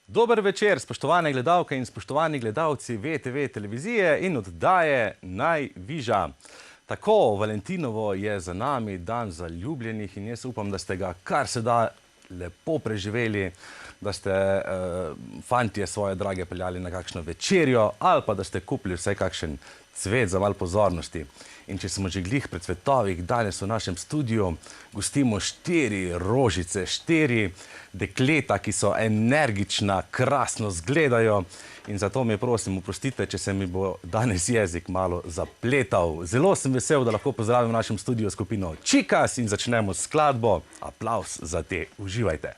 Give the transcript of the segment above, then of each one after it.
Dober večer, spoštovane gledalke in spoštovani gledalci VTV televizije in oddaje Najviža. Tako, Valentinovo je za nami dan zaljubljenih in jaz upam, da ste ga kar se da lepo preživeli, da ste fantje svoje drage peljali na kakšno večerjo ali pa da ste kupili vsaj kakšen cvet za malo pozornosti. In če smo že glih pred cvetovih, danes v našem studiu gostimo 4 rožice, 4 dekleta, ki so energična, krasno zgledajo. In zato mi prosim, oprostite, če se mi bo danes jezik malo zapletal. Zelo sem vesel, da lahko pozdravim v našem studiu skupino Chicas in začnemo s skladbo. Aplavz za te, uživajte.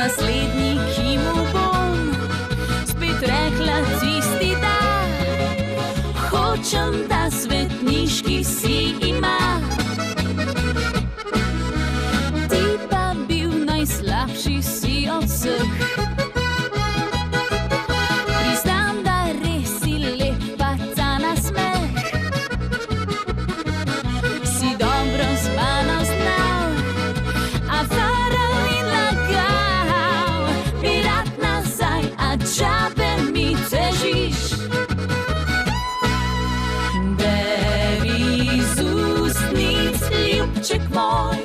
Naslednji, ki mu bom spet rekla tisti dan, hočem, da svetniški si ima. Ti pa bil najslabši si od vseh. Priznam, da res si lepa ta nasmeh. Si dobro z mano znal, a varal in lagal. Čabe mi težiš, beri iz ustnic, ljubček moj.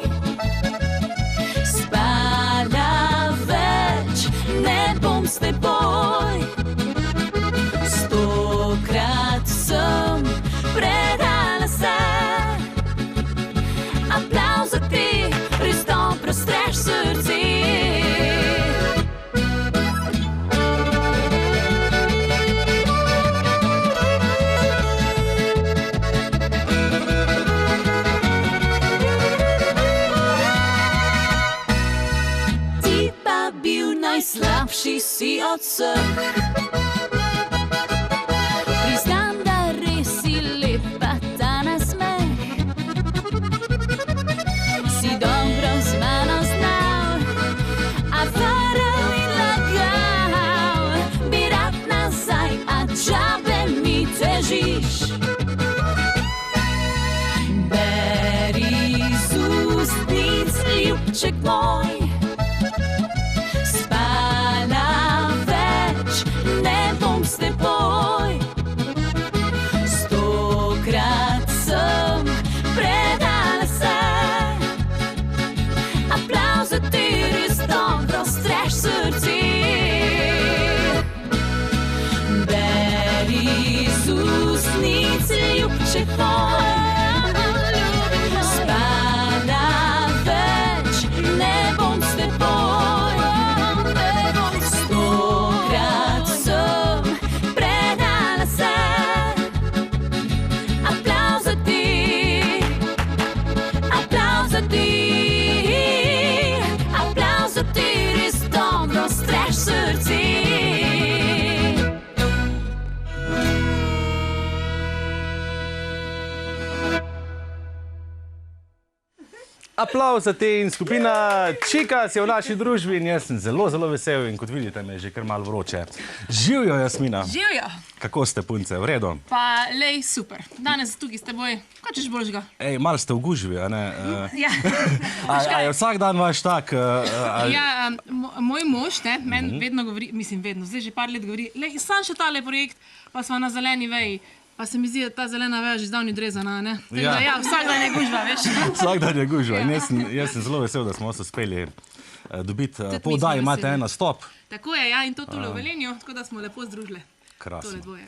Spala več, ne bom s teboj. 100-krat sem predala se. Aplavz za te, res dobro streš srce. Najslabši si od vseh. Priznam, da res si lepa ta nasmeh. Si dobro z mano znal, a varal in lagal. Bi rad nazaj, a čabe mi težiš. Beri iz ustnic, ljubček moj. S teboj. 100-krat sem predala se. Aplavz za te, res dobro streš srce. Beri iz ustnic, ljubček moj. Spala več, ne bom s teboj. Aplavz za te in skupina Chicas je v naši družbi in jaz sem zelo, zelo vesel in kot vidite me je že kar malo vroče. Živjo, Jasmina. Živjo. Kako ste, punce, v redu? Pa, lej, super. Danes tukaj s teboj. Kaj češ boljšega? Ej, malo ste v gužvi, a ne? Ja. A je vsak dan vaš tak? Ja, moj mož, ne, meni vedno govori, mislim vedno, zdaj že par let govori, lej, sam še tale projekt, pa smo na zeleni veji. Pa se mi zdi, da ta zelena veja že zdavni drezana, ne? Ja, vsak dan je gužva, veš? Vsak dan je gužva. In jaz sem zelo vesel, da smo se uspeli dobiti. Po oddaji imate en nastop. Tako je, ja, in to tule v Velenju, tako da smo lepo združili. Krasno. Tole dvoje.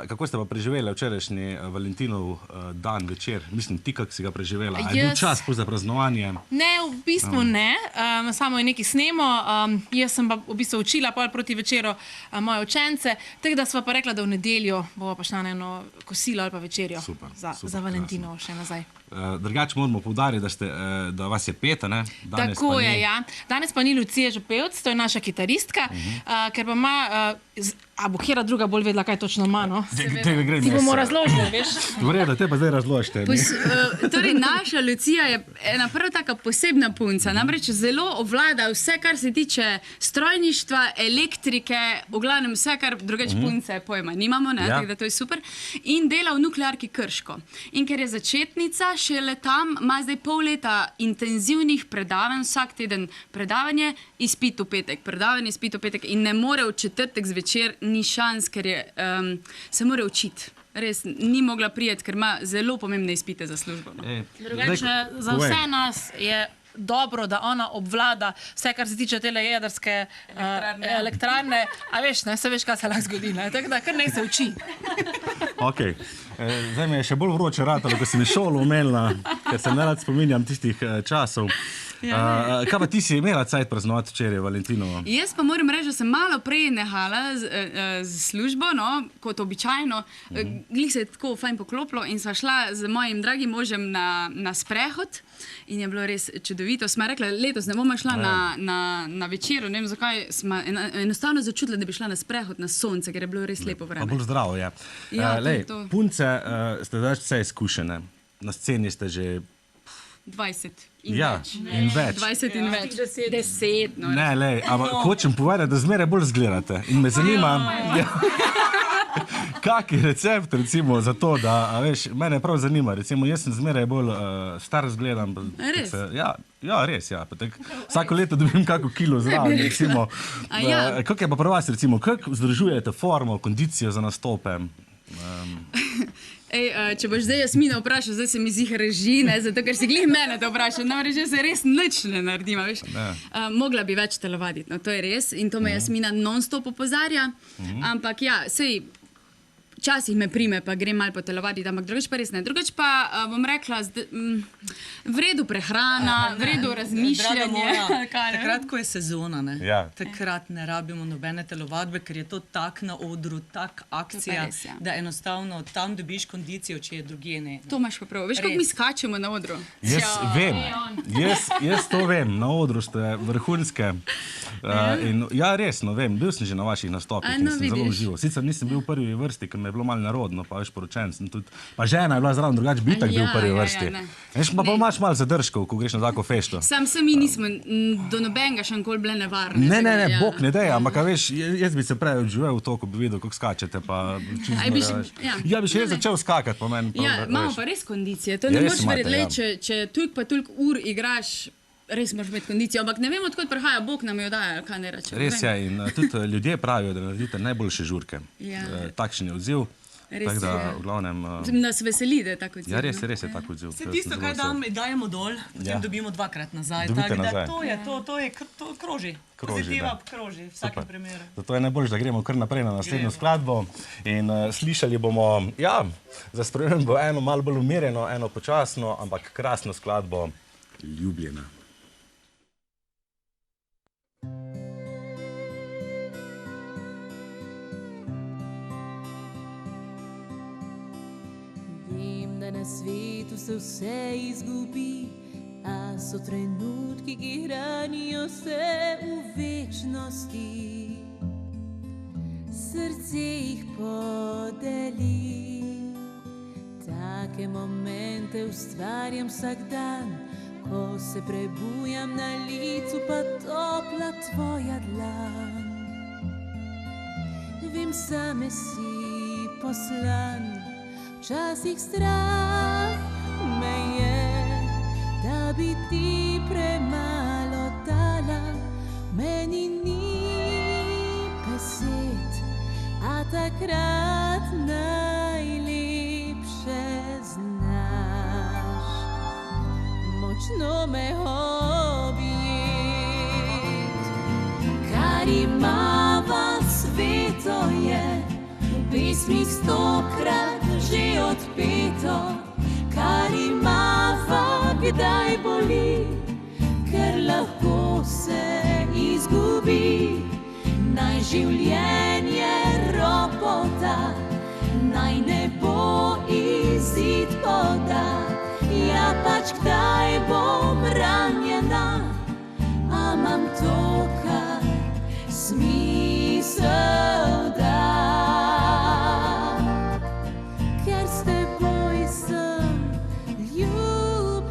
Kako ste pa preživeli včerajšnji Valentinov dan večer? Mislim, ti, kako si ga preživela? Je bil čas za praznovanje? Ne, v bistvu ne. Samo je nekaj snemo. Jaz sem pa v bistvu učila pol proti večeru moje učence, tako da sva pa rekla, da v nedeljo bova pa šla na eno kosilo ali pa večerjo za Valentinovo še nazaj. Drugače moramo poudariti, da vas je 5, ne? Tako je, ja. Danes pa ni Lucija Župevc, to je naša kitaristka, ker pa ima, a bo kjera druga bolj vedela, kaj točno ima, no? Ti bomo razložili, veš? Vreda, te pa zdaj razložite. Torej, naša Lucija je ena prva taka posebna punca, namreč zelo obvlada vse, kar se tiče strojništva, elektrike, v glavnem vse, kar drugače punce pojma nimamo, ne, tako da to je super, in dela v nuklearki Krško. In ker je začetnica, šele tam ima zdaj pol leta intenzivnih predavanj, vsak teden predavanje, izpit v petek, predavanje, izpit v petek in ne more v četrtek zvečer, ni šans, ker je, se more učiti. Res, ni mogla prijeti, ker ima zelo pomembne izpite za službo. Drugače, za vse nas je dobro, da ona obvlada vse, kar se tiče tele jedrske elektrarne, a veš, ne, se veš, kaj se lahko zgodi, ne, tako da kar ne se uči. Ok, zdaj mi je še bolj vroče ratalo, ko si mi šolo omenila, ker se nerad spominjam tistih časov. Kaj pa ti si imela cajt praznovati včeraj Valentinovo? Jaz pa moram reči, da sem malo prej nehala z službo, no, kot običajno. Glih se je tako fajn poklopilo in sva šla z mojim dragim možem na sprehod in je bilo res čudovito. Sma rekla, letos ne bomo šla na večero, ne vem zakaj, sma enostavno začutila, da bi šla na sprehod na sonce, ker je bilo res lepo vreme. Pa bolj zdravo je. Lej, punce ste več vse izkušene. Na sceni ste že 20 in več. In več. 20 in več. 10. No. Ne, lej, ampak hočem povedati, da zmeraj bolj zgledate. In me zanima, kak je recept, recimo, za to, da, a veš, mene prav zanima, recimo, jaz sem zmeraj bolj star zgledam. Res? Ja, res, ja. Vsako leto dobim kako kilo zraven, recimo. Kako je pa pri vas, recimo, kako vzdržujete formo, kondicijo za nastope? Če boš zdaj Jasmina vprašal, zdaj se mi zdi reži, ne, zato ker si glih mene to vprašal, namreč jaz se res nič ne naredim, veš. Mogla bi več telovaditi, no, to je res in to me Jasmina non-stop opozarja, ampak ja, sej, včasih me prime, pa grem malo potelovaditi, ampak drugač pa res ne. Drugač pa bom rekla, v redu prehrana, v redu razmišljanje. Takrat, ko je sezona, ne? Takrat ne rabimo nobene telovadbe, ker je to tak na odru, tak akcija, da enostavno tam dobiš kondicijo, če je drugje ne. To imaš pa prav. Veš, kako mi skačemo na odru? Jaz vem. Jaz to vem. Na odru ste vrhunske. In ja, res, no vem, bil sem že na vaših nastopih in sem zelo užival. Sicer nisem bil v prvi vrsti, ker me je bilo malo narodno, pa veš, poročen sem tudi. Pa žena je bila zraven, drugače bi itak bil v prvi vrsti. Veš, pa imaš malo zadržkov, ko greš na tako fešto. Sam mi nismo do nobenega še nikoli bile nevarne. Ne, bog ne dej, ampak veš, jaz bi se prej odživel v to, ko bi videl, kako skačete, pa ja, bi še začel skakati po meni. Ja, imamo pa res kondicije, to ne moš verjeti, če toliko pa toliko ur igraš, res moraš imeti kondicijo, ampak ne vem, odkot prihaja, Bog nam jo daje, kaj ne rečem. Res je, in tudi ljudje pravijo, da naredite najboljše žurke. Takšen je odziv. Tako da, v glavnem... Nas veseli, da je tako odziv. Ja, res je tako odziv. Vse tisto, kaj dajemo dol, potem dobimo dvakrat nazaj. Dobite nazaj. To kroži. Pozitiva kroži, v vsakem primeru. Zato je najboljše, da gremo kar naprej na naslednjo skladbo. In slišali bomo, ja, za spremembo eno malo bolj umirjeno, eno počasno, ampak krasno skladbo Ljubljena. Na svetu se vse izgubi, a so trenutki, ki hranijo se v večnosti. Srce jih podeli, take momente ustvarjam vsak dan, ko se prebujam na licu, pa topla tvoja dlan. Vem, same si poslan, včasih strah me je, da bi ti premalo dala, meni ni besed, a takrat najlepše znaš. Močno me objet, kar imava sveto je, pesmih stokrat že odpeto, kar imava kdaj boli, ker lahko se izgubi. Naj življenje ropota, naj ne bo izid poda. Ja pač kdaj bom ranjena, a imam to, kar smisel da. Ker s teboj sem ljubljena.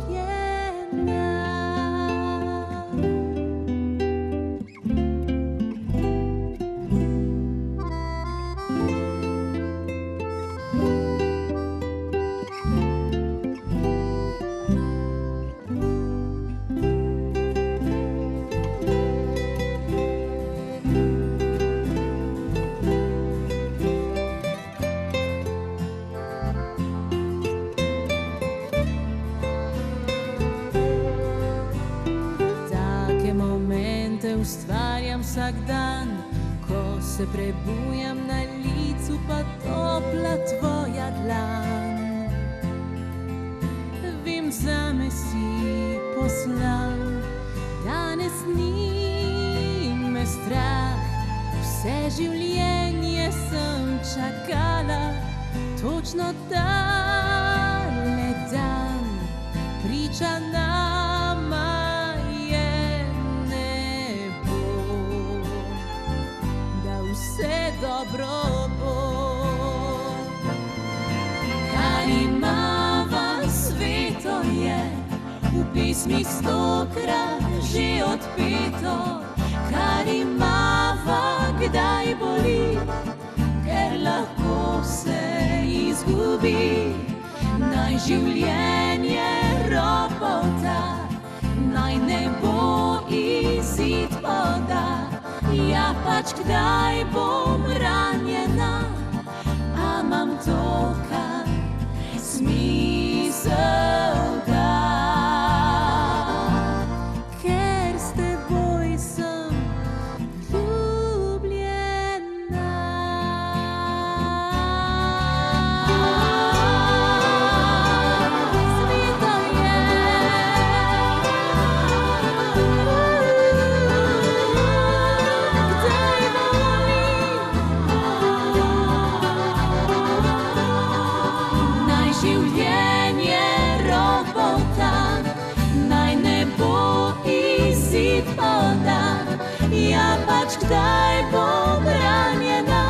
Take momente ustvarjam vsak dan, ko se prebujam na licu, pa topla tvoja dlan. Vem, zame si poslal, danes ni me strah. Vse življenje sem čakala, točno tale dan. Priča nama je nebo, da vse dobro bo. Kar imava sveto je, v pesmih stokrat že odpeto, kar imava kdaj boli, ker lahko se izgubi. Naj življenje ropota, naj ne bo izid poda. Ja pač kdaj bom ranjena, a imam to, kar smisel da. Ker s teboj sem ljubljena. Sveto je, kdaj boli. Naj življenje ropota, naj ne bo izid poda. Ja pač kdaj bom ranjena,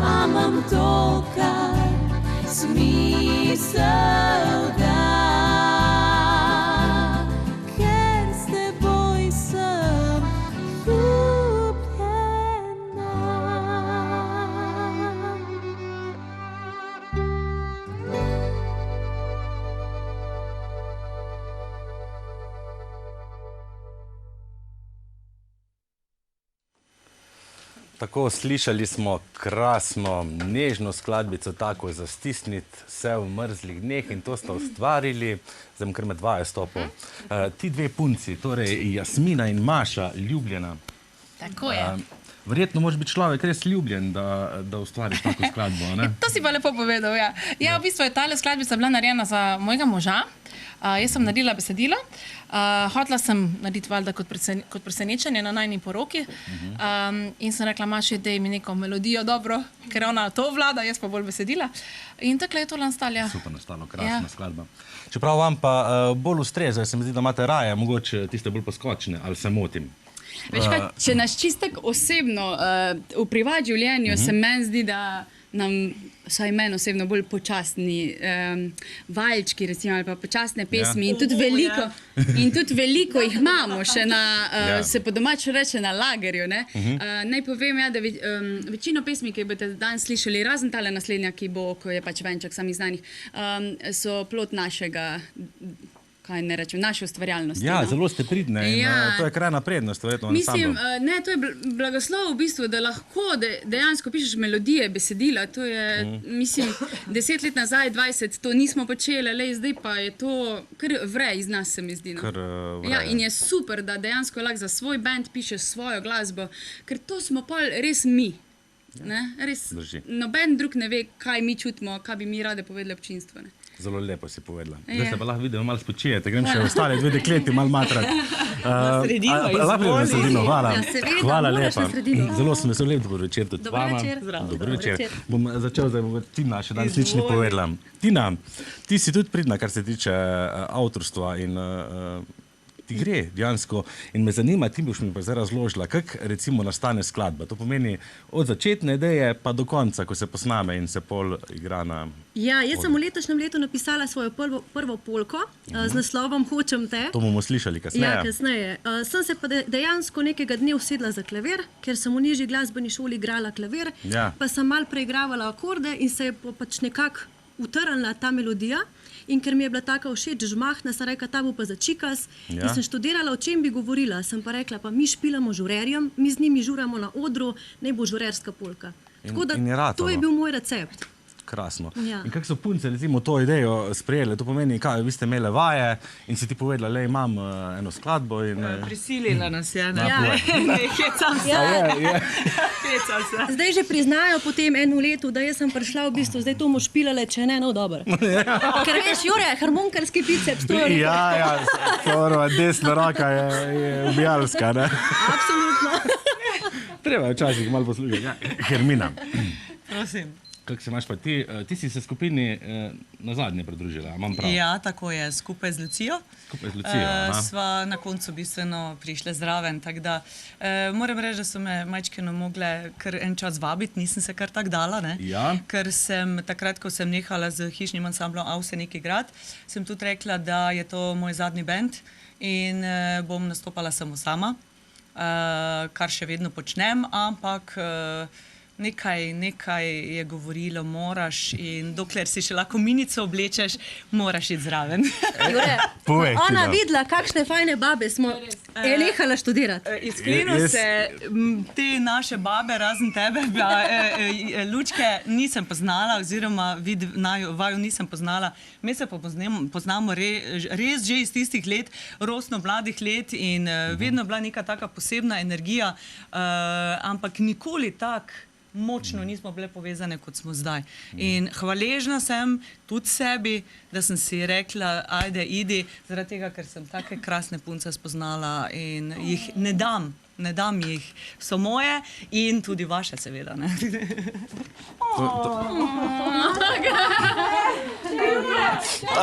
a imam to, kar smisel da. Ker s teboj sem ljubljena. Tako, slišali smo krasno, nežno skladbico, tako za stisniti vse v mrzlih dneh in to sta ustvarili. Zdaj bom kar med dvaje stopil. Ti dve punci, torej Jasmina in Maša, ljubljena. Tako je. Verjetno moraš biti človek res ljubljen, da ustvariš tako skladbo, ne? To si pa lepo povedal, ja. Ja, v bistvu je tale skladbica bila narejena za mojega moža. Jaz sem naredila besedilo. Hotela sem narediti valjda kot presenečenje na najni poroki. In sem rekla, Maši, dej mi neko melodijo dobro, ker ona to vlada, jaz pa bolj besedila. In takle je to nastalo. Super nastalo, krasna skladba. Čeprav vam pa bolj ustreza, se mi zdi, da imate raje, mogoče tiste bolj poskočne, ali se motim? Veš kaj, če nas čistek osebno v privat življenju, se meni zdi, da nam, vsaj meni osebno, bolj počasni valjčki, recimo, ali pa počasne pesmi in tudi veliko jih imamo še na, se po domač reče, na lagerju, ne. Naj povem, ja, da večino pesmi, ki boste danes slišali, razen tale naslednja, ki bo, ko je pač venček samih znanih, so plod našega, kaj ne rečem, naše ustvarjalnosti. Ja, zelo ste pridne in to je krajna prednost, verjetno ansambl. Mislim, ne, to je blagoslov v bistvu, da lahko dejansko pišeš melodije, besedila, to je, mislim, 10 let nazaj, 20, to nismo počeli, lej, zdaj pa je to kar vre iz nas, se mi zdi. Kar vre. Ja, in je super, da dejansko lahko za svoj band pišeš svojo glasbo, ker to smo pol res mi. Ne? Res, Drži. noben drug ne ve, kaj mi čutimo, kaj bi mi rade povedali občinstvu. Ne? Zelo lepo si povedala. Je. Zdaj se pa lahko vidimo malo spočijete, grem še ostale 2 dekleti malo matrat. sredino, Lahko na sredino, hvala. Ja, seveda, Hvala moraš lepa. na sredino. Zelo sem vesel, lep dober večer tudi Dober vama. večer. Dober večer. Bom začel, zdaj bo Tina še danes nič ni povedala. Tina, ti si tudi pridna, kar se tiče avtorstva in ti gre dejansko. In me zanima, ti boš mi pa zdaj razložila, kako recimo nastane skladba. To pomeni od začetne ideje pa do konca, ko se posname in se pol igra na... Ja, jaz sem v letošnjem letu napisala svojo prvo polko z naslovom Hočem te. To bomo slišali kasneje. Ja, kasneje. Sem se pa dejansko nekega dne usedla za klavir, ker sem v nižji glasbeni šoli igrala klavir, Ja. pa sem mal preigravala akorde in se je pač nekako utrnila ta melodija. In ker mi je bila taka všeč, žmahna, sem rekla, ta bo pa za čikas. Ja. In sem študirala, o čem bi govorila. Sem pa rekla, pa mi špilamo žurerjem, mi z njimi žuramo na odru, naj bo žurerska polka. Tako da in je ratalo. to je bil moj recept. Krasno. Ja. In kako so punce recimo to idejo sprejeli? To pomeni, kaj, vi ste imeli vaje in si ti povedala, le imam eno skladbo in... Prisilila nas je, ne? Ja. Ne, hecam se. Hecam se. Zdaj že priznajo po tem enem letu, da jaz sem prišla v bistvu, zdaj to bomo špilale, če ne, no dobro. Ker veš, Jure, harmonkarski biceps, to je Ja, prva desna roka je ubijalska, ne? absolutno. Treba je včasih malo poslušati. Ja, Hermina, Prosim. kako se imaš pa ti? Ti si se skupini na zadnje pridružila, imam prav? Ja, tako je, skupaj z Lucijo. Skupaj z Lucijo, aha. Sva na koncu bistveno prišle zraven, tako da moram reči, da so me majčkeno mogle kar en čas vabiti, nisem se kar tako dala, ne? Ja. Ker sem takrat, ko sem nehala z hišnim ansamblom Avsenik igrat, sem tudi rekla, da je to moj zadnji bend in bom nastopala samo sama, kar še vedno počnem, ampak nekaj je govorilo, moraš in dokler si še lahko minico oblečeš, moraš iti zraven. Jure, Povej, ona Tina. videla, kakšne fajne babe smo, je nehala študirati. Iskreno Jaz- se te naše babe, razen tebe, Lučke, nisem poznala, oziroma vaju nisem poznala. Mi se pa poznamo res že iz tistih let, rosno mladih let in vedno je bila neka taka posebna energija, ampak nikoli tak močno nismo bile povezane, kot smo zdaj. In hvaležna sem tudi sebi, da sem si rekla, ajde, idi, zaradi tega, ker sem take krasne punce spoznala in jih ne dam jih. So moje in tudi vaše, seveda. Ne?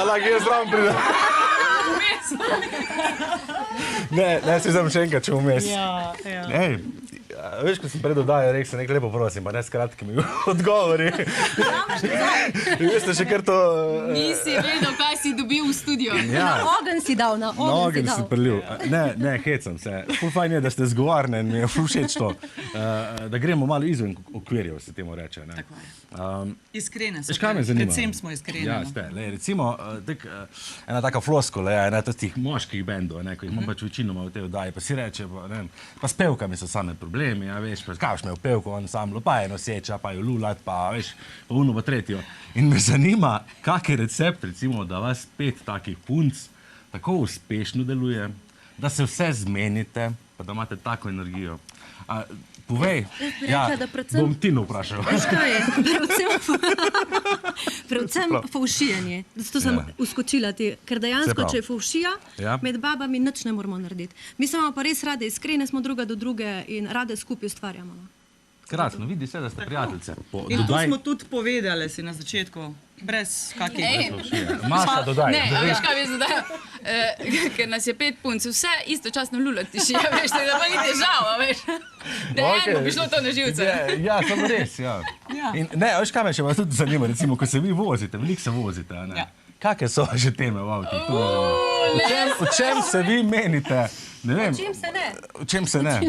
Lahko jaz zraven pridem. Ne, si vzem še enkrat, če vmes. Ja. Ej, veš, ko sem prej dodajal, rekel sem nekaj lepo prosim, pa ne s kratkimi odgovori. Veš, še kar to... Nisi vedel, kaj si dobil v studio. Ja. Na ogenj si dal, na Na ogenj si ogenj si dal. prelil. Ne, hecam se. Ful fajn je, da ste zgovarne in mi je ful všeč to. Da gremo malo izven okvirjev, se temu reče. Ne? Iskrene so. Veš, kaj me zanima? Predvsem smo iskreni. Ja, ste. Lej, recimo, ena taka floskola je, ena tistih moških bendov, ne, ko jih imam pač večinoma v tej oddaji, pa si reče, pa s pevkami so same problemi, ja, veš, pa kakšno je v pevko ansamblu, pa je noseča, pa je lulat, pa veš, pa uno pa tretjo. In me zanima, kak je recept, recimo, da vas 5 takih punc tako uspešno deluje, da se vse zmenite, pa da imate tako energijo. Povej, bi rekla, da predvsem- bom Tino vprašal. Veš kaj je? Predvsem fovšijanje. Zato sem uskočila ti, ker Se dejansko, pravi. če je fovšija, Ja. med babami nič ne moramo narediti. Mi smo pa res rade iskrene, smo druga do druge in rade skupaj ustvarjamo. No. Krasno, vidi se, da ste prijateljice. In to smo tudi povedali si na začetku, brez kakih. Maša, dodaj. Ne, a veš, kaj bi zdaj? Ker nas je 5 punc, vse istočasno lulati še, veš, tako da pa ni težava, veš. Dejansko bi šlo to na živce. Ja, samo res, ja. In, ne, veš, kaj me še vas tudi zanima, recimo, ko se vi vozite, veliko se vozite, a ne? Ja. Kakšne so že teme v avtih? O čem se vi menite? Ne vem. Čim se ne? O čem se ne?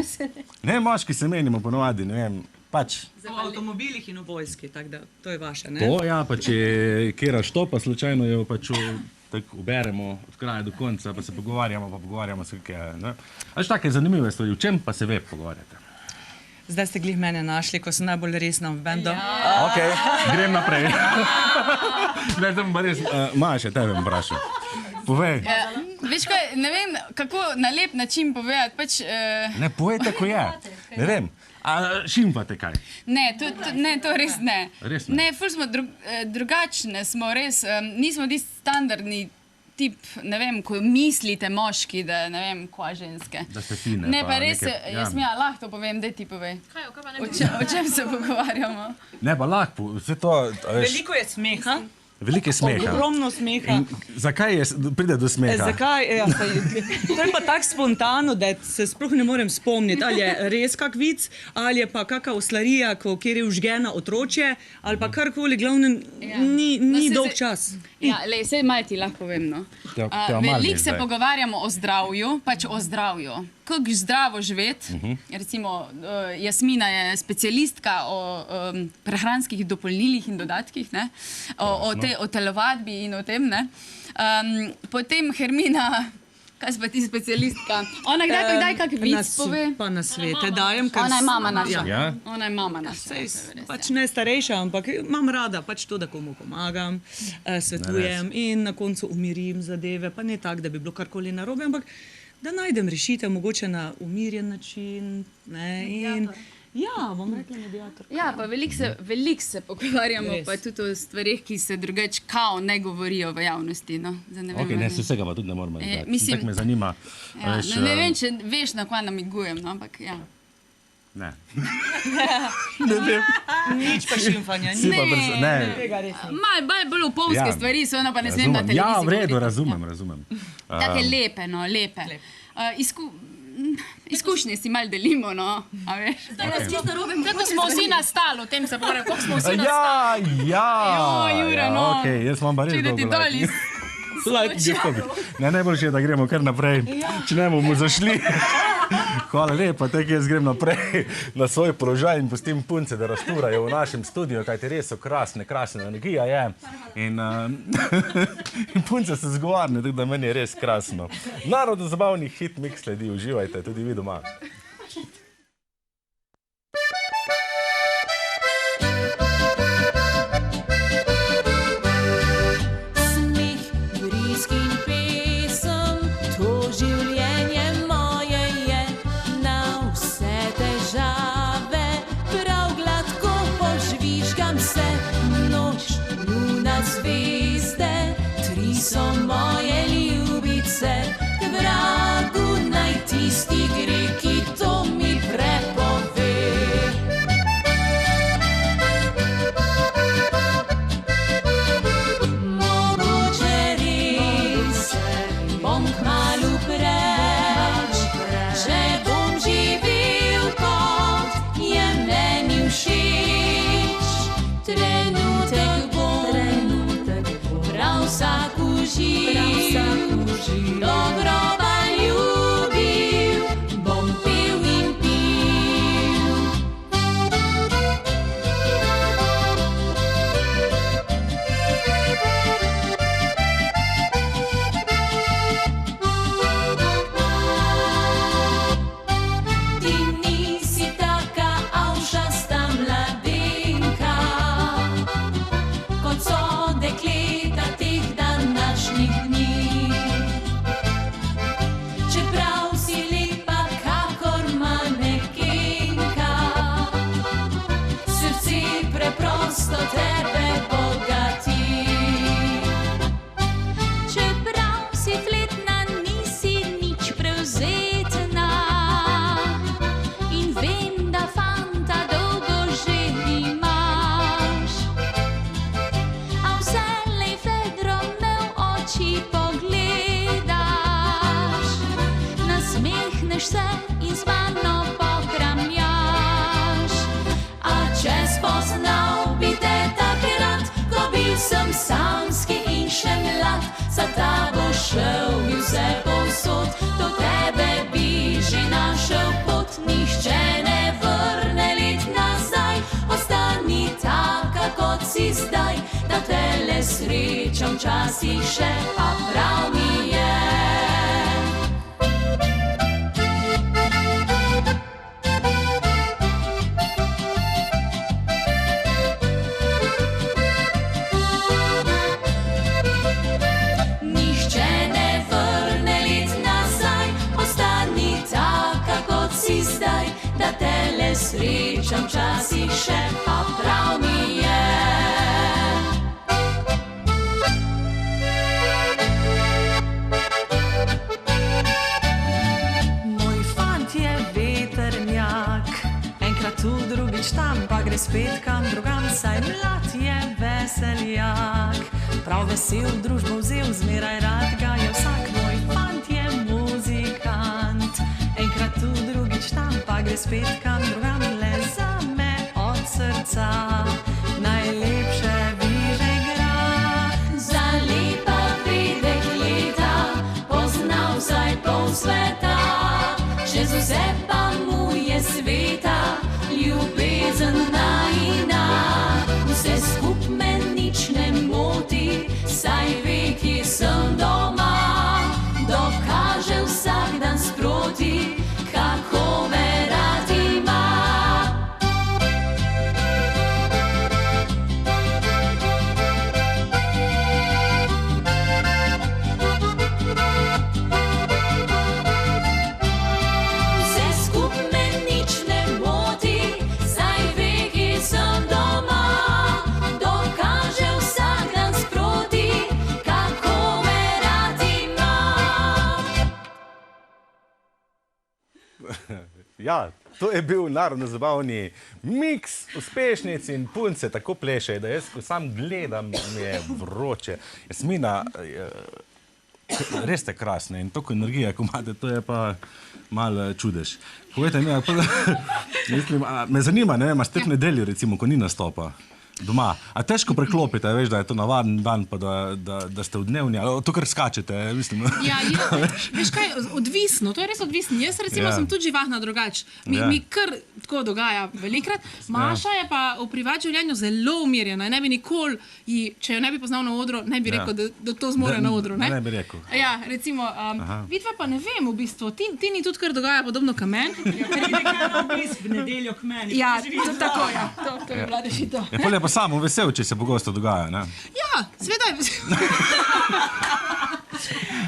Ne, moški se menimo ponovadi, ne vem, pač. V avtomobilih in v vojski, tako da to je vaše, ne? To, ja, pa če kera štopa, slučajno jo pač tako uberemo od kraja do konca, pa se pogovarjamo se kaj, ne? Veš, take zanimive stvari, o čem pa se ve pogovarjate? Zdaj ste glih mene našli, ko sem najbolj resna v bendu. Ok, grem naprej. Ne, zdaj bom pa res, Maša, tebe bom vprašal. Povej. Veš kaj, ne vem, kako na lep način povedati, pač... Ne, povej tako je. Ne vem. A šimfate kaj? Ne, to res ne. Res ne? Ne, ful smo drugačne, smo res, nismo tisti standardni tip, ne vem, ko mislite moški, da ne vem, kva ženske. Da ste fine. Ne, pa res, nekaj- jaz mi lahko to povem, daj ti povej. Kaj pa ne O čem se pogovarjamo? Ne, pa lahko, vse to, a veš, Veliko je smeha, velike smeha. ogromno smeha. In zakaj pride do smeha? Zakaj? Ja, to je pa tako spontano, da se sploh ne morem spomniti, ali je res kak vic, ali je pa kakšna oslarija, kjer je užgena otročje, ali pa karkoli, glavnem, ni dolg čas. Ja, lej, sej malo ti lahko povem, no. Te omalni Veliko se zdaj. pogovarjamo o zdravju, pač o zdravju. Kako zdravo živeti. Recimo, Jasmina je specialistka o prehranskih dopolnilih in dodatkih, ne? O telovadbi in o tem, ne? Potem Hermina, kaj si pa ti specialistka? Ona kdaj kak vic pove? Pa na svete dajem, ker... Ona je mama naša. Ja? Ona je mama naša. Sej, pač ne starejša, ampak imam rada pač to, da komu pomagam, svetujem in na koncu umirim zadeve, pa ne tako, da bi bilo karkoli narobe, ampak da najdem rešitev, mogoče na umirjen način. Ne, in, ja, bom rekla mediator. Ja, pa veliko se pogovarjamo, Res. pa tudi o stvarih, ki se drugače kao ne govorijo v javnosti. No. Zdaj ne vem, Ok, ne, ali- se vsega pa tudi ne moramo izdati. mislim- Tako me zanima. Ja, veš, ne vem, če veš, na kva namigujem, no, ampak ja. Ne. Nič pa šimfanja, Si pa brzo, ne. tega res ni. Malo bolj opolske Ja. stvari so, ono pa ne smem na Razumem. televiziji. Ja, v redu, govoriti. razumem. Take lepe, no, lepe. Izkušnje si mal delimo, no, a veš. Kako smo vsi nastali, o tem se pogovarjamo, kako smo vsi nastali. Ja, Jure, no. ok, jaz imam pa res Če da ti dolgo dol iz... Ne, najboljše je, da gremo kar naprej, če ne bomo zašli. Hvala lepa, tako jaz grem naprej na svoj položaj in pustim punce, da rasturajo v našem studiu, kajti res so krasne energija je. In punce so zgovarne, tako da meni je res krasno. Narodno zabavni hit mix sledi, uživajte, tudi vi doma. Smeh, vrisk in pesem, to življenje moje je. Na vse težave prav gladko požvižgam se. Noč, luna, zvezde, tri so moje ljubice. K vragu naj tisti gre, ki to mi prepove. Mogoče res bom kmalu preč, če bom živel kot je meni všeč. Trenutek bom prav vsak uživ, do groba ljubil, bom pil in pil. Ti nisi taka avšasta mladenka, kot so dekleta teh današnjih dni. Čeprav si lepa kakor manekenka, srce preprosto tebe bogati. Čeprav si fletna, nisi nič prevzetna, in vem, da fanta dolgo že imaš. A vselej vedro me v oči pogledaš, nasmehneš se in z mano pokramljaš. A če spoznal bi te takrat, ko bil sem samski in še mlad, za tabo šel bi vse povsod, do tebe bi že našel pot. Nihče ne vrne let nazaj, ostani taka, kot si zdaj, da tele srečam včasih še, a prav mi je. Nihče ne vrne let nazaj, ostani taka, kot si zdaj, da tele sreča včasih še, pa prav mi je. Tu drugič tam, pa gre spet kam drugam, saj mlad je veseljak. Prav vesel družbo vzel, zmeraj rad ga je vsak, moj fant je muzikant. Enkrat tu drugič tam, pa gre spet kam drugam, le za me od srca najlepše viže igra. Za lepa vedek leta, poznal vsaj pol sveta, čez vse pa mu je sveta ljubezen najina. Vse skup me nič ne moti, saj ve, kje sem doma. Dokaže vsak dan sproti, kako me rad ima. Vse skup me nič ne moti, saj ve, kje sem doma. Dokaže vsak dan sproti, kako me rad ima. Ja, to je bil narodno-zabavni miks uspešnic in punce tako pleše, da jaz, ko sam gledam, mi je vroče. Jasmina, res ste krasne in toliko energije, ko imate, to je pa malo čudež. Povejte mi, mislim, me zanima, ne vem, imaš tek nedeljo, recimo, ko ni nastopa doma. A težko preklopite, veš, da je to navaden dan, pa da ste v dnevni, ali to kar skačete, mislim. Ja, veš kaj, odvisno, to je res odvisno. Jaz recimo sem tudi živahna drugače. Mi kar tako dogaja velikrat. Maša je pa v privat življenju zelo umirjena. Ne bi nikoli, če jo ne bi poznal na odru, ne bi rekel, da to zmore na odru. Ne bi rekel. Ja, recimo, vidva pa ne vem v bistvu. Ti ni tudi kar dogaja podobno ka meni. V nedeljo k meni. Ja, to tako, ja. To je bila rešitev. Ja, pol je pa samo vesel, če se pogosto dogaja, ne? Ja, sveda je vesel.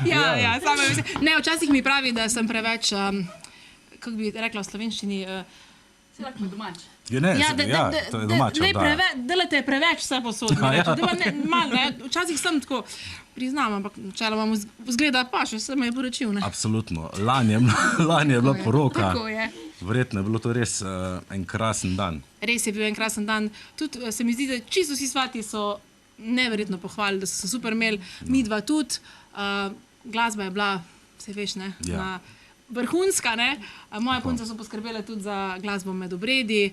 Ja, samo je vesel. Ne, včasih mi pravi, da sem preveč, kako bi rekla v slovenščini, Se lahko domač. Ja, to je domača oddaja. Delate preveč vse posodno. Včasih sem tako, priznam, ampak načeloma mu zgleda pa, še se me je poročil. Absolutno. Lani je bila poroka. Tako je. Verjetno je bilo to res en krasen dan. Res je bil en krasen dan. Tudi se mi zdi, da čisto vsi svati so neverjetno pohvalili, da so se super imeli, mi dva tudi. Glasba je bila, se veš, ne, vrhunska, ne. Moje punce so poskrbele tudi za glasbo med obredi.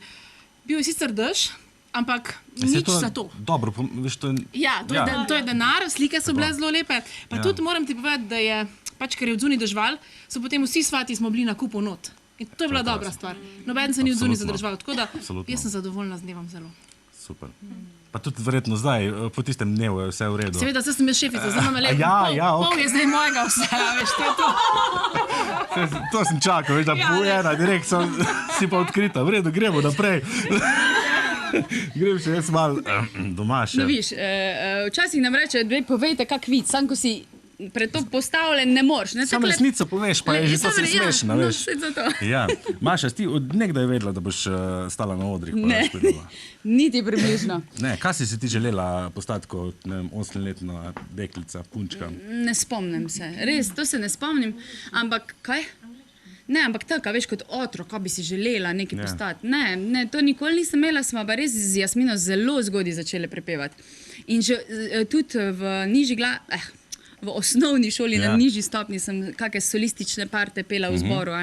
Bil je sicer dež, ampak nič za to. Dobro, veš, to je... Ja, to je denar, slike so bile zelo lepe. Pa tudi moram ti povedati, da je, pač ker je odzuni dežval, so potem vsi svati smo bili na kupu not. In to je bila dobra stvar. Nobeden se ni odzuni zadržval, tako da jaz sem zadovoljna z dnevom zelo. Super. Pa tudi verjetno zdaj, po tistem dnevu je vse v redu. Seveda, zdaj sem jaz šefica, zdaj imam lepo. Pol je zdaj mojega vse, veš, to je to. To sem čakal, veš, da bo ena, direkt si pa odkrita. V redu, gremo naprej. Grem še jaz malo doma še. No viš, včasih nam reče, povejte kak vid, sam ko si pred to postavljen ne moreš. Samo resnico poveš, pa je že to se smešno, veš. Ja, Maša, ti od nekdaj vedela, da boš stala na odrih? Ne, niti približno. Ne, kaj si ti želela postati kot 8-letna deklica, punčka? Ne spomnim se, res, to se ne spomnim, ampak kaj? Ne, ampak tako, veš, kot otrok, kaj bi si želela nekaj postati. Ne, to nikoli nisem imela, smo pa res z Jasmino zelo zgodaj začele prepevati. In že tudi v osnovni šoli, na nižji stopnji sem kakšne solistične parte pela v zboru.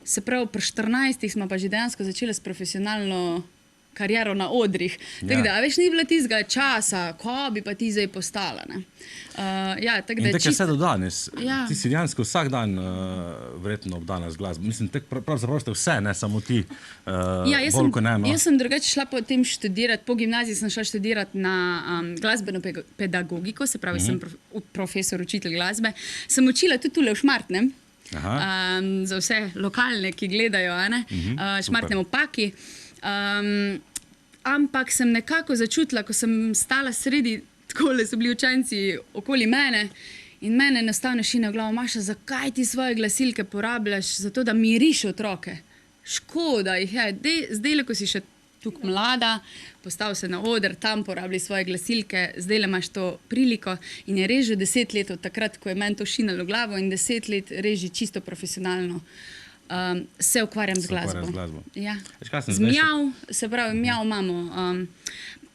Se pravi, pri 14 smo pa že dejansko začeli s profesionalno kariero na odrih. Tako da, veš, ni bilo tistega časa, ko bi pa ti zdaj postala. In tako je vse do danes. Ti si dejansko vsak dan verjetno obdana z glasbo. Mislim, pravzaprav ste vse, ne samo ti, bolj kot ne. Jaz sem drugače šla potem študirati, po gimnaziji sem šla študirati na glasbeno pedagogiko, se pravi, sem profesor, učitelj glasbe. Sem učila tudi tule v Šmartnem, za vse lokalne, ki gledajo, Šmartnem v Paki. Ampak sem nekako začutila, ko sem stala sredi, takole so bili učenci okoli mene in mene enostavno šine v glavo, Maša, zakaj ti svoje glasilke porabljaš za to, da miriš otroke? škoda jih je. Zdaj, ko si še tukaj mlada, postavil se na oder, tam porabili svoje glasilke, zdaj imaš to priliko in je res že 10 let od takrat, ko je meni to šinalo glavo in 10 let res že čisto profesionalno. Se ukvarjam z glasbo. Ja. Z mjav, se pravi, mjav imamo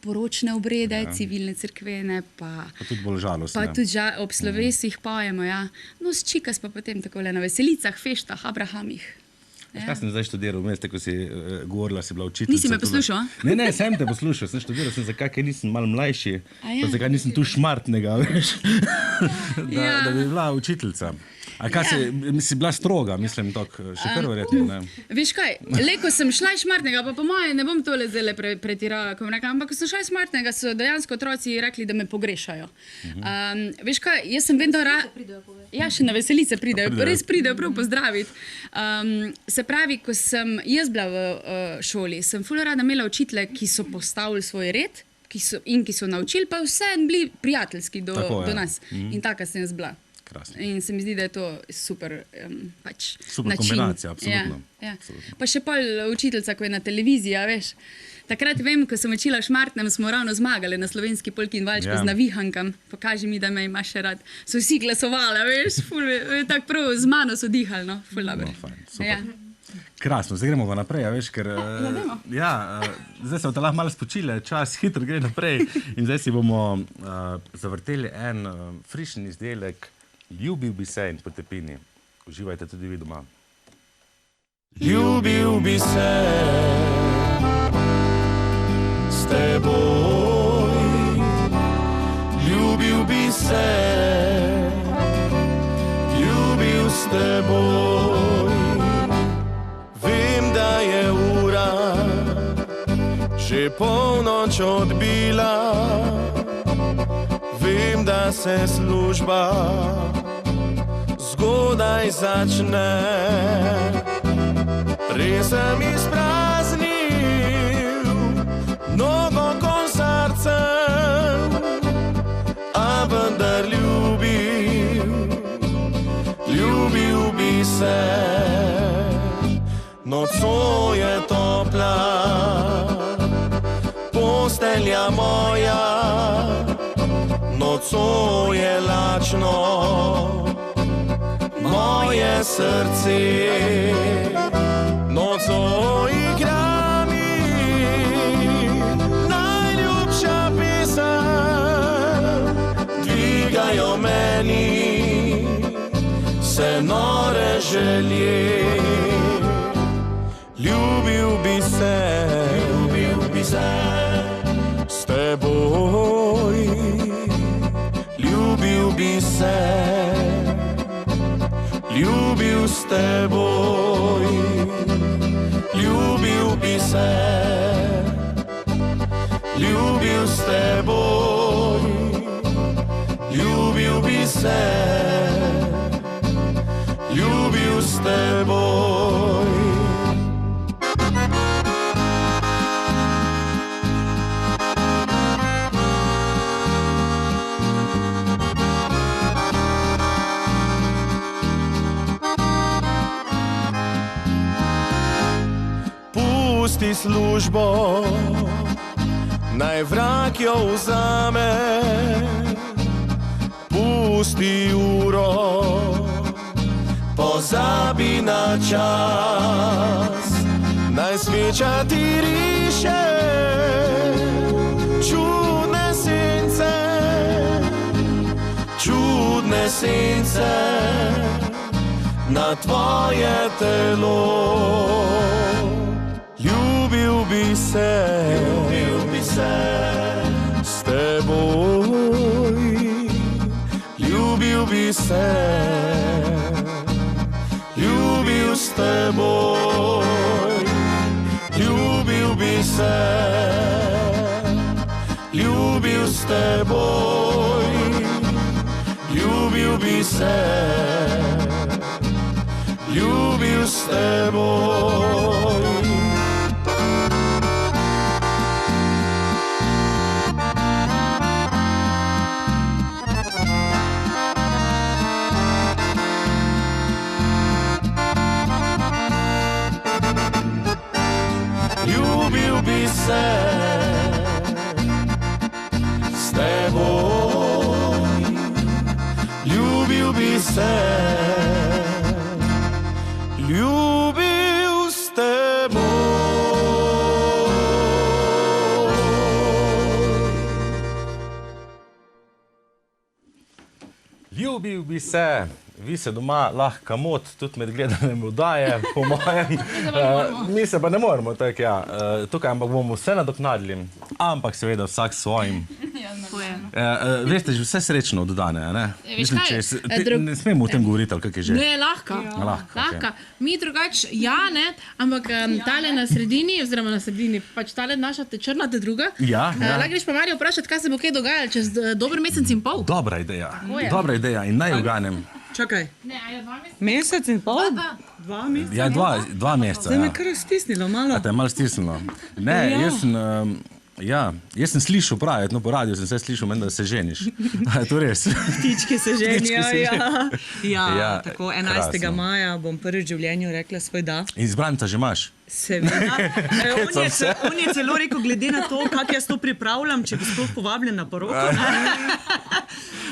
poročne obrede, civilne cerkvene, pa tudi bolj žalostne. Pa tudi ob slovesih pojemo, ja. No, s čikas pa potem takole na veselicah, feštah, abrahamih. Kaj sem zdaj študiral, vmes, ko si govorila, si bila učiteljica. Nisi me poslušal? Ne, sem te poslušal, sem študiral, zakaj, ker nisem malo mlajši, pa zakaj nisem tu šmartnega, veš, da bi bila učiteljica. A kaj si bila stroga, mislim, še kar verjetno, ne? Veš kaj, ko sem šla iz šmartnega, pa po moje ne bom tole zdaj pretirala, ampak ko sem šla iz šmartnega, so dejansko otroci rekli, da me pogrešajo. Veš kaj, jaz sem vedno ja, še na veselice pridejo, res pridejo prav pozdraviti. Se pravi, ko sem jaz bila v šoli, sem ful rada imela učitelje, ki so postavili svoj red in ki so naučili, pa vse bili prijateljski do nas. In taka sem jaz bila. Krasno. In se mi zdi, da je to super super način. Kombinacija, absolutno. Ja. Pa še pol učiteljica, ko je na televiziji, veš. Takrat vem, ko sem učila v Šmartnem, smo ravno zmagali na slovenski polki in valčku z navihankam. Pokaži mi, da me imaš še rad. So vsi glasovali, veš, tako prav z mano so dihali, no, ful dobro. Fajn, super. Krasno, zdaj gremo pa naprej, veš, ker zdaj se bomo lahko malo spočili, čas hitro gre naprej in zdaj si bomo zavrteli en frišen izdelek. Ljubil bi se in potepini. Uživajte tudi vi doma. Ljubil bi se s teboj, ljubil bi se, ljubil s teboj. Vem, da je ura že polnoč odbila, vem, da se služba zgodaj začne. Res sem izpraznil mnogo kozarcev, a vendar ljubil bi se. Nocoj je topla, postelja moja, nocoj je lačno moje srce. Nocoj igra mi najljubša pesem, dvigajo meni se nore želje. Ljubil bi se s teboj, ljubil bi se, ljubil s teboj, ljubil bi se, ljubil s teboj, ljubil bi se, ljubil s teboj. Pusti službo, naj vrag jo vzame, pusti uro, pozabi na čas, naj sveča ti riše čudne sence na tvoje telo. Ljubil bi se s teboj, ljubil bi se, ljubil s teboj, ljubil bi se, ljubil s teboj, ljubil bi se, ljubil s teboj. se, ljubil s teboj. Ljubil bi se, vi se doma lahko mot, tudi med gledanjem oddaje, po mojem. Mi se pa ne moremo, tako ja. Tukaj ampak bomo vse nadoknadili, ampak seveda vsak s svojim. Veste, že vse srečno od dane, ne? Mislim, ne smemo o tem govoriti, ali kak je že. Ne, lahko. Lahko. Mi drugač, ja, ne, ampak tale na sredini, pač tale naša te črna, te druga. Ja. Lahko greš pa Marijo vprašati, kaj se bo kaj dogajalo čez dober mesec in pol. Dobra ideja in naj uganem. Čakaj, Ne, a je 2 meseca? mesec in pol? 2 meseca? Ja, dva meseca, Zdaj me ja. kar stisnilo malo. A te je malo stisnilo. Ne, jaz sem slišal pravi, no po radiju sem se slišal, meni, da se ženiš. A je to res? Ptički se ženijo, Ja, ja. Tako 11. krasno. maja bom prvič v življenju rekla svoj da. In izbranca že imaš? Seveda. On je celo rekel, glede na to, kako jaz to pripravljam, če bi sploh povabljen na poroko.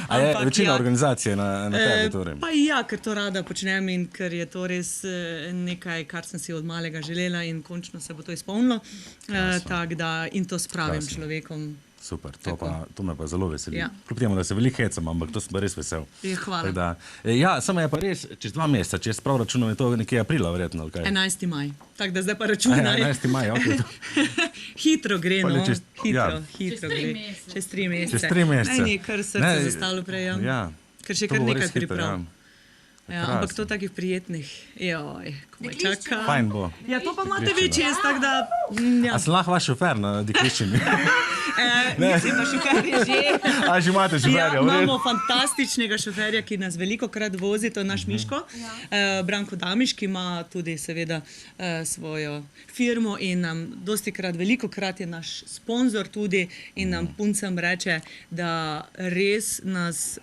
A je Ampak večina ja. organizacije na tebi torej? Pa ja, ker to rada počnem in ker je to res nekaj, kar sem si od malega želela in končno se bo to izpolnilo. Tako da in to spravim Krasno. človekom. Super, to me pa zelo veseli. Ja. Kljub temu, da se veliko hecam, ampak to sem pa res vesel. Hvala. Tako da, ja, samo je pa res, čez 2 meseca, če jaz prav računam, je to nekje aprila verjetno, ali kaj? 11. maj. Tako da zdaj pa računaj. 11. maj, okej. Hitro gre, Pol je no. čez- ja. Hitro gre. Čez 3 mesece. Čez 3 mesece. Meni je kar srce zastalo prej. Ja. Ker še To kar bo nekaj res hitro, priprav. Ja, ampak to takih prijetnih. Joj, ko me čaka. Fajn bo. Ja, to pa imate vi čez, tako da... Ja. A sem lahko vaš šofer na dekliščini? Mislim, da šofer je že. A že imate šoferja, Ja, v redu? imamo fantastičnega šoferja, ki nas veliko krat vozi, to je naš Miško, Branko Damiš, ki ima tudi seveda svojo firmo in nam dosti krat, veliko krat je naš sponzor tudi in nam puncem reče, da res nas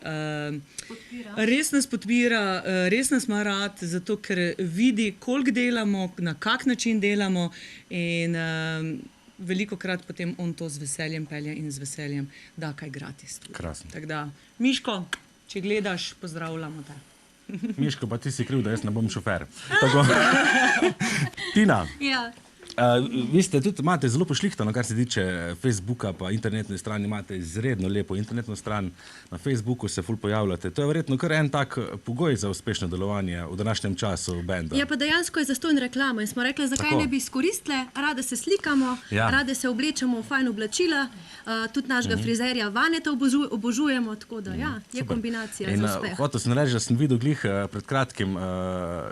podpira, res nas ima rad, zato ker vidi, koliko delamo, na kak način delamo in veliko krat potem on to z veseljem pelje in z veseljem da kaj gratis. Krasno. Tako da, Miško, če gledaš, pozdravljamo te. Miško, pa ti si kriv, da jaz ne bom šofer. Tako. Tina, Ja. vi ste tudi, imate zelo pošlihtano, kar se tiče Facebooka, pa internetne strani, imate izredno lepo internetno stran, na Facebooku se ful pojavljate. To je verjetno kar en tak pogoj za uspešno delovanje v današnjem času benda. Ja, pa dejansko je zastonj reklama in smo rekli, zakaj Tako. ne bi izkoristile, rade se slikamo, Ja. rade se oblečemo v fajn oblačila, tudi našega frizerja Vaneta obožujemo, tako da ja, je kombinacija In za uspeh. hotel sem reči, da sem videl glih pred kratkim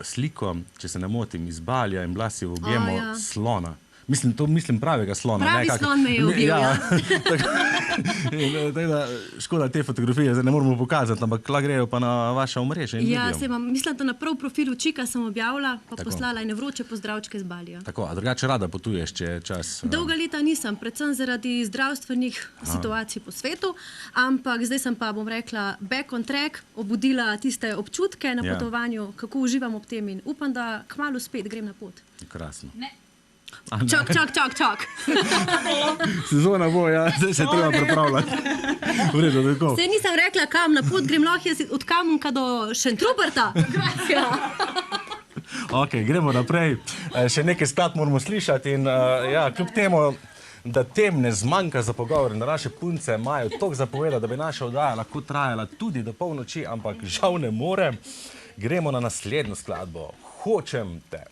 sliko, če se ne motim, iz Balja in bila si v objemu ja. slona. Mislim pravega slona. Pravi slon me je ubil, ja. Tako da škoda te fotografije zdaj ne moramo pokazati, ampak lahko grejo pa na vaša omrežja in Ja, vidijo. se imam, mislim, da na prv profilu Čika sem objavila, pa Tako. poslala ene vroče pozdravčke z Balija. Tako, a drugače rada potuješ, če je čas. Dolga leta nisem, predvsem zaradi zdravstvenih situacij po svetu, ampak zdaj sem pa, bom rekla, back on track, obudila tiste občutke na Ja. potovanju, kako uživam ob tem in upam, da kmalu spet grem na pot. Krasno. Čak. Sezona bo, ja, zdaj se je treba pripravljati. V redu, tako. Saj nisem rekla, kam na pot grem, lahko jaz od Kamunka do Šentruperta. Ja. Ok, gremo naprej. Še nekaj skladb moramo slišati in ja, kljub temu, da tem ne zmanjka za pogovor, da naše punce imajo toliko zapovedati, da bi naša oddaja lahko trajala tudi do polnoči, ampak žal ne more. Gremo na naslednjo skladbo. Hočem te.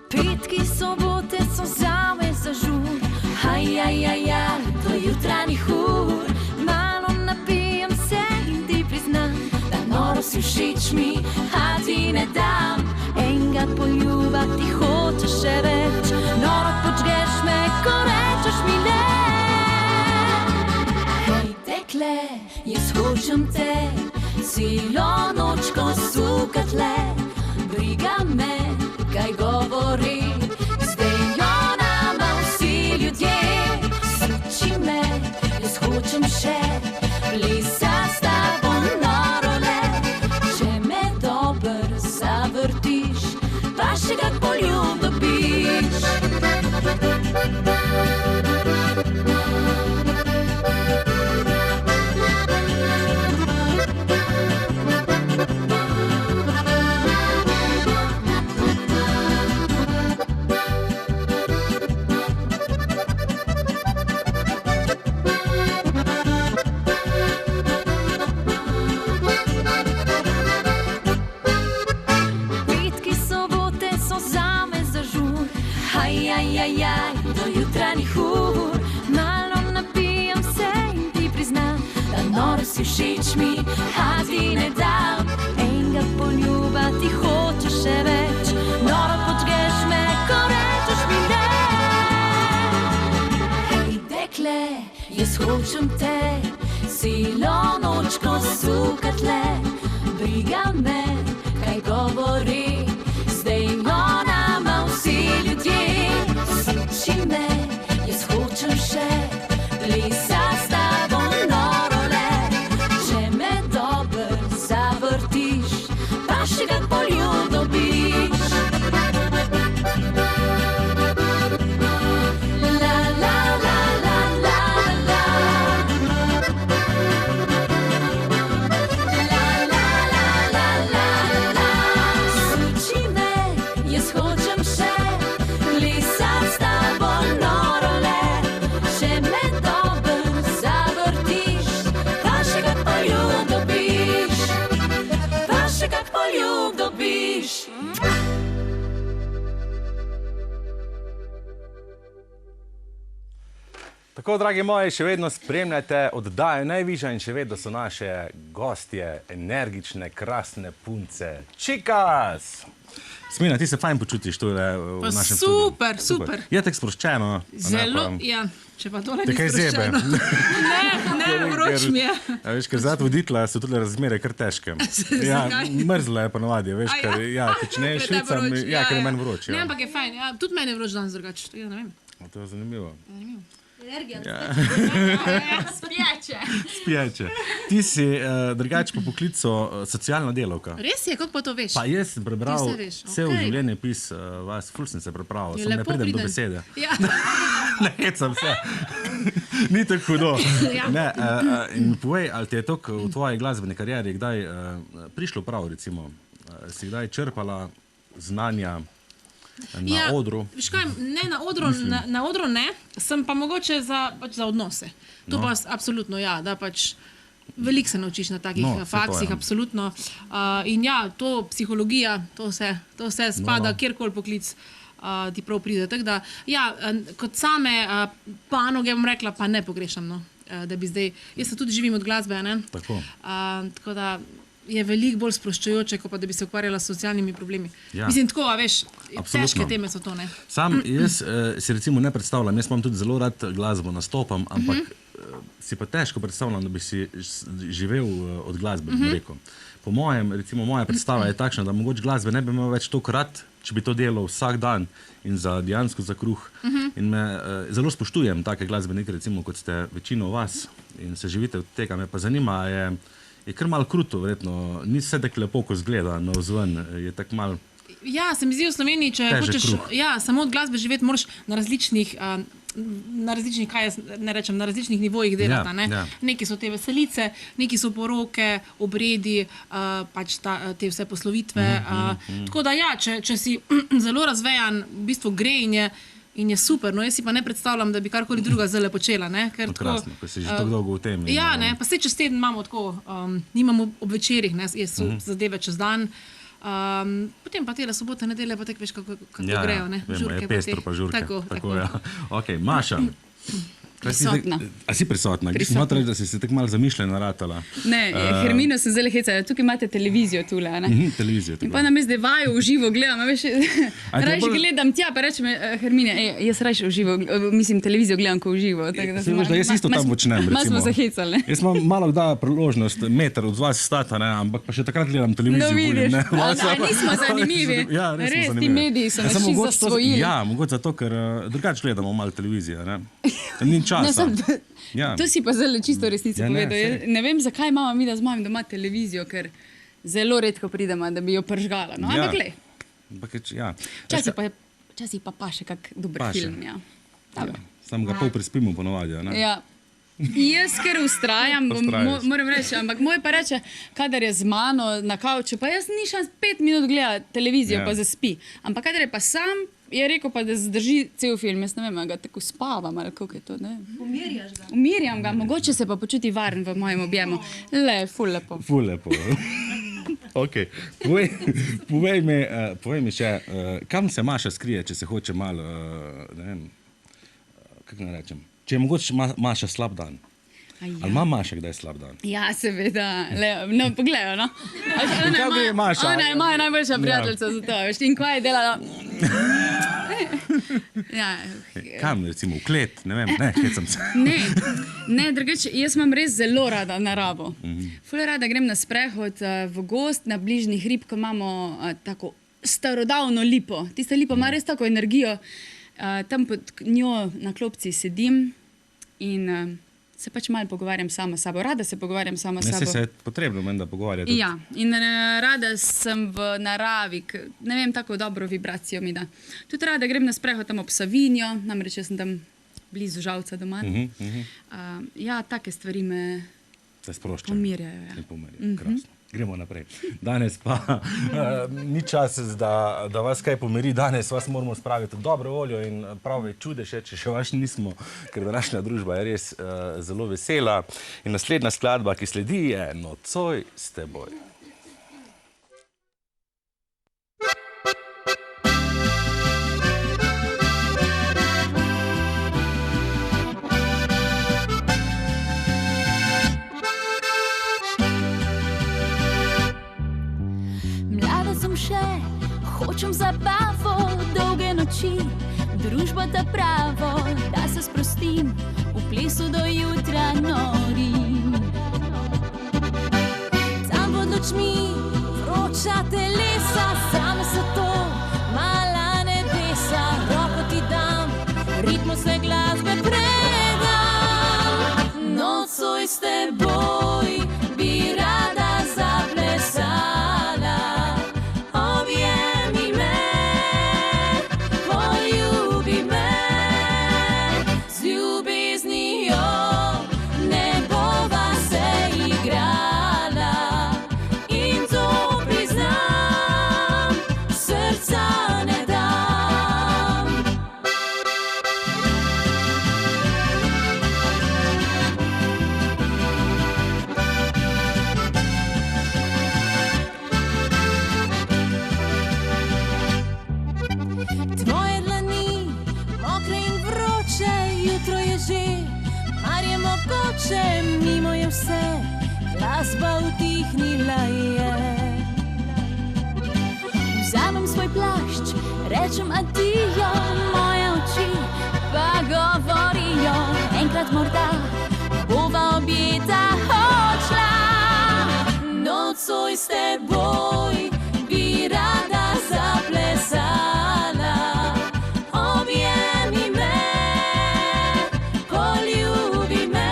Petki, sobote so zame za žur, do jutranjih ur. Malo napijem se in ti priznam, da noro si všeč mi, a ti ne dam. Enega poljuba ti hočeš še več, noro počneš me, ko rečeš mi ne. Hej, dekle, jaz hočem te, celo noč, ko sukat le. Briga me, kaj govori, zdaj jo nama vsi ljudje. Srči me, jaz hočem še plesat s tabo noro le. Če me dober zavrtiš, pa še kak poljub dobiš. Ajajajajaj, do jutranjih ur malo napijam se in ti priznam, da noro si všeč mi, a ti ne dam. Enega poljuba ti hočeš še več, noro počgeš me, ko rečeš mi ne. Hej, dekle, jaz hočem te, silo nočko sukatle, briga me, kaj govori, zdaj nama vsi ljudje. Suči me, jaz hočem še plesat s tabo noro le, če me dober zavrtiš, pa še kak poljub dobiš. La la la la la la Suči me, jaz hočem še plesat s tabo noro le, če me dober zavrtiš, pa še kak poljub dobiš, pa še kak poljub dobiš. Tako, dragi moji, še vedno spremljate oddajo Najvišja in še vedno so naše gostje energične, krasne punce. Čikas! Smina, ti se fajn počutiš tule v Pa našem super, studiu? super. Je tako sproščeno? a ne, Zelo, pa- ja, če pa tole Te ni kaj zebe? sproščeno. Ne, vroč mi je. A veš, ker zadnji voditla so tudi razmere kar težke. Ja, Zakaj? mrzla je ponovadi, veš, A ja? ker ja, če ne Ker je švica, vroč, ja, ker je meni vroč. Ne, Ja. ampak je fajn, ja, tudi meni je vroč danes drugače, ja, ne vem. To je zanimivo. Energija. Spječe. Spiječe. Ti si drugače po poklicu socialna delavka. Res je, kako pa to veš? Pa jaz sem prebral Ti se veš, cel okej. življenjepis vas, ful sem se prepravil, Je sem ne lepo pridem do priden. besede. Ja. Ne hecam se. Ni tako hudo. Ja. Ne, in mi povej, ali ti je to v tvoji glasbeni karieri kdaj prišlo prav, recimo? Si kdaj črpala znanja na odru? Veš kaj, ne na odru, na odru ne, sem pa mogoče pač za odnose. To pa absolutno, ja, da pač veliko se naučiš na takih No, saj to, faksih, ja. absolutno. In ja, to psihologija, to vse spada, kjerkoli poklic ti prav pride. Tako da, ja, kot same panoge, bom rekla, pa ne pogrešam, no, da bi zdaj, jaz se tudi živim od glasbe, ne? Tako. Tako da je veliko bolj sproščujoče, kot pa da bi se ukvarjala s socialnimi problemi. Ja. Mislim, tako, a veš, Absolutno. težke teme so to, ne? Sam jaz si recimo ne predstavljam, jaz imam tudi zelo rad glasbo, nastopam, ampak si pa težko predstavljam, da bi si živel od glasbe, bom rekel. Po mojem, recimo moja predstava je takšna, da mogoče glasbe ne bi imel več toliko rad, če bi to delal vsak dan in dejansko za kruh. In me zelo spoštujem take glasbenike, recimo kot ste večino vas in se živite od tega. Me pa zanima, je kar malo kruto, verjetno, ni vse tako lepo, ko zgleda navzven, je tako malo. Ja, se mi zdi v Sloveniji, če Težek hočeš kruh. samo od glasbe živeti, moraš na različnih, kaj jaz ne rečem, na različnih nivojih delati. Ja, Ne? ja. Neki so te veselice, neki so poroke, obredi, pač te vse poslovitve. Tako da ja, če si zelo razvejan, v bistvu gre in je super. No, jaz si pa ne predstavljam, da bi karkoli druga zdaj počela. Ne? Ker Krasno, ko si že tako dolgo v tem. Ja, ne, pa se čez teden imamo tako, nimamo ob večerih, ne, so zadeve čez dan. Potem pa tele sobote, nedelje, pa tako veš, kako Ja, grejo. Ne? vemo, je pa pestro te. pa žurke. Tako. Ja. Ok, Maša. Kaj si Prisotna. A si prisotna? Prisotna. Moram reči, da si se tako malo zamišljena ratala. Ne, Hermino sem zelo hecala, tukaj imate televizijo tule, a ne? Televizijo. In pa nam je zdaj vaju v živo gledam, a veš, A te rajš bolj- gledam tja, pa rečem, Hermine, jaz rajš v živo, mislim, televizijo gledam ko v živo. Saj veš, da jaz isto tam počnem, Malo smo recimo. se hecali. Jaz imam malo kdaj priložnost meter od vas stata, ne, ampak pa še takrat gledam televizijo. No, vidiš. ne. A nismo zanimivi. Ja, res, Res, smo ti zanimivi. mediji so Ja, nas samo čisto mogoče to- zasvojili. Ja, mogoče zato, ker drugače gledamo malo televizijo, ne. Ni časa. Ja. To si pa zelo čisto resnico Ja, ne, povedal. saj. Jaz ne vem, zakaj imamo mi, da z mojim doma televizijo, ker zelo redko pridemo, da bi jo pržgala. No, ampak glej, Ampak ja. včasih pa še kak dober Paše. film. Ja. Dobro. Sam ga pol prespimo ponovadi, a ne. Ja. Jaz, ker ustrajam, Vztrajaš. moram reči, ampak moj pa reče, kadar je z mano na kavču, pa jaz nišam 5 minut gledati televizijo, Ja. pa zaspi. Ampak kadar je pa sam, je rekel pa, da zdrži cel film. Jaz ne vem, a ga tako spavam ali kako je to. Ne vem. Umirjaš ga. Umirjam ga, mogoče se pa počuti varen v mojem objemu. Le, ful lepo. Ful lepo. Okay. Povej mi še, kam se Maša skrije, če se hoče malo, ne vem, kako naj rečem, če je mogoče Maša slab dan. Ali ima Maša kdaj slab dan? Ja, seveda. No, pogledajo, no. Kaj gre Maša? Ona je moja najboljša prijateljica za to, veš. In kaj je delala? Ja. Kam, recimo, v klet, ne vem, ne, hecam se. Ne, drugače, jaz imam res zelo rada naravo. Ful rada grem na sprehod v gozd, na bližnjih hrib, ko imamo tako starodavno lipo. Tista lipa ima res tako energijo. Tam pod njo na klopci sedim in se pač malo pogovarjam sama s sabo. Rada se pogovarjam sama s sabo. Ne, se je potrebno menda pogovarjati. Ja, in rada sem v naravi, ne vem, tako dobro vibracijo mi da. Tudi rada grem na sprehod tam ob Savinjo, namreč jaz sem tam blizu Žalca doma. Ja, take stvari me pomirjajo. Ja. Krasno. Gremo naprej. Danes pa ni čas, da vas kaj pomiri. Danes vas moramo spraviti v dobro voljo in pravi čudež, če še vas nismo, ker današnja družba je res zelo vesela. In naslednja skladba, ki sledi, je Nocoj s teboj. Hočem zabavo, dolge noči, družbo ta pravo, da se sprostim, v plesu do jutra norim. Tam pod nočmi vroča telesa, same so to mala nebesa, roko ti dam, ritmu se glasbe predam. Nocoj s teboj bi rada zaplesala. Mimo je vse, glasba utihnila je. Vzamem svoj plašč, rečem adijo, moje oči pa govorijo. Enkrat morda bova objeta odšla. Nocoj s teboj bi rada zaplesala. Objemi me, poljubi me.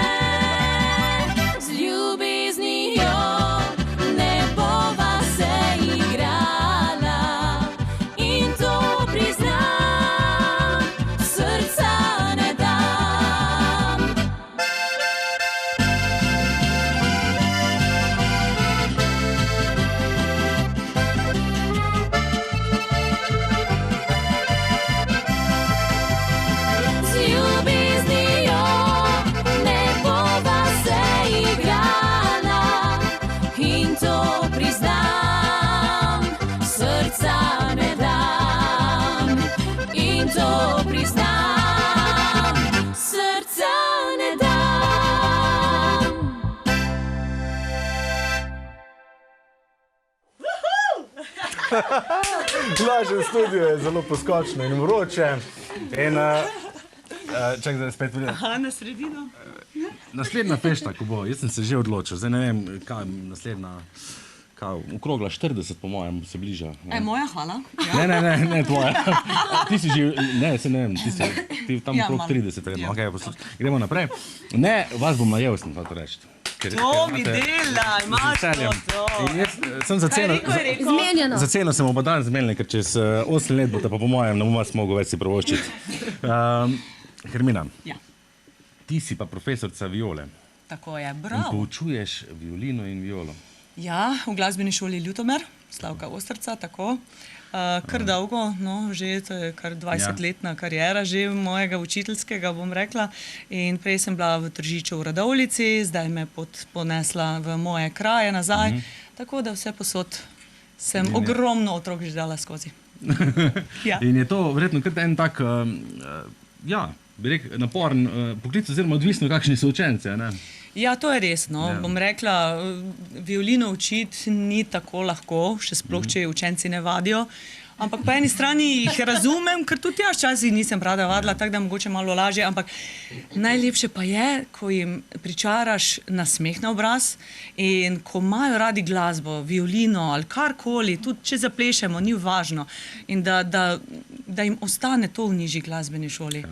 Lažje v studiu je zelo poskočno in vroče. In čak, da spet vidim. Aha, na sredino. Naslednja fešta, ko bo, jaz sem se že odločil. Zdaj ne vem, kaj naslednja, okrogla 40 po mojem se bliža. Moja, hvala. Ne, tvoja. Ti si že, ne vem, ti tam okrog 30 vedno. Gremo naprej. Ne, vas bom najel, sem to reči. To mi dela, imaš to. Sem za ceno, Zmenjeno. za ceno sem oba dan zmenili, ker čez 8 let bo ta pa po mojem ne bom vas mogel več si pravoščiti. Hermina, ti si pa profesorica viole. Tako je, In bravo. poučuješ violino in violo. Ja, v glasbeni šoli Ljutomer, Slavka Ostrca, tako. Kar dolgo, no, že to je kar 20-letna kariera že mojega učiteljskega, bom rekla. In prej sem bila v Tržiču v Radovljici, zdaj me ponesla v moje kraje nazaj. Tako da vse posod Sem ogromno otrok že dala skozi. Ja. In je to verjetno kar en tak, ja, bi rekel, naporen poklic, oziroma odvisno, kakšni so učenci, ne? Ja, to je res. No. Ja. Bom rekla, violino učiti ni tako lahko, še sploh, če učenci ne vadijo. Ampak po eni strani jih razumem, ker tudi jaz včasih nisem rada vadila, tako da mogoče malo lažje, ampak najlepše pa je, ko jim pričaraš nasmeh na obraz in ko imajo radi glasbo, violino ali karkoli, tudi če zaplešemo, ni važno. In da jim ostane to v nižji glasbeni šoli.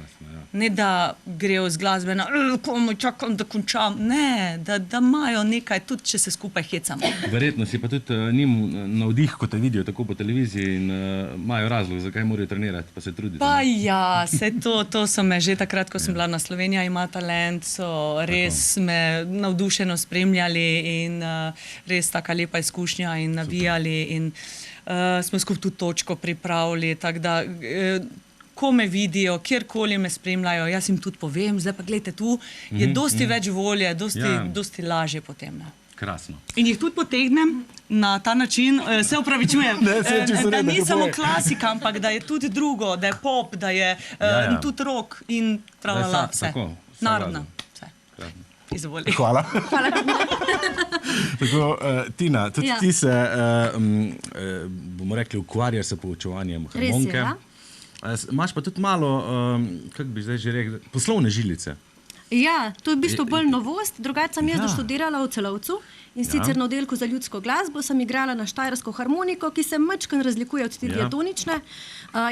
Ne da grejo z glasbe na komaj čakam, da končam. Ne, da imajo nekaj, tudi če se skupaj hecamo. Verjetno si pa tudi njim navdih, ko te vidijo tako po televiziji in imajo razlog, zakaj morajo trenirati, pa se truditi. Pa ja, to so me že takrat, ko sem bila na Slovenija ima talent, so res me navdušeno spremljali in res taka lepa izkušnja in navijali in smo skupaj tudi točko pripravili, tako da ko me vidijo, kjerkoli me spremljajo, jaz jim tudi povem, zdaj pa gledajte tu, je dosti več volje, dosti lažje potem. Ne. Krasno. In jih tudi potegnem na ta način, se opravičujem, da ni samo klasika, ampak da je tudi drugo, da je pop, da je tudi rock in tralala vse. Narodna. Izvoli. Hvala. Tako, Tina, tudi ti se, bomo rekli, ukvarjaš se poučevanjem harmonike. Res je, ja. Imaš pa tudi malo, kako bi zdaj že rekel, poslovne žilice. Ja, to je v bistvu bolj novost. Drugače sem jaz doštudirala v Celovcu in sicer na oddelku za ljudsko glasbo sem igrala na štajersko harmoniko, ki se majčkeno razlikuje od te diatonične.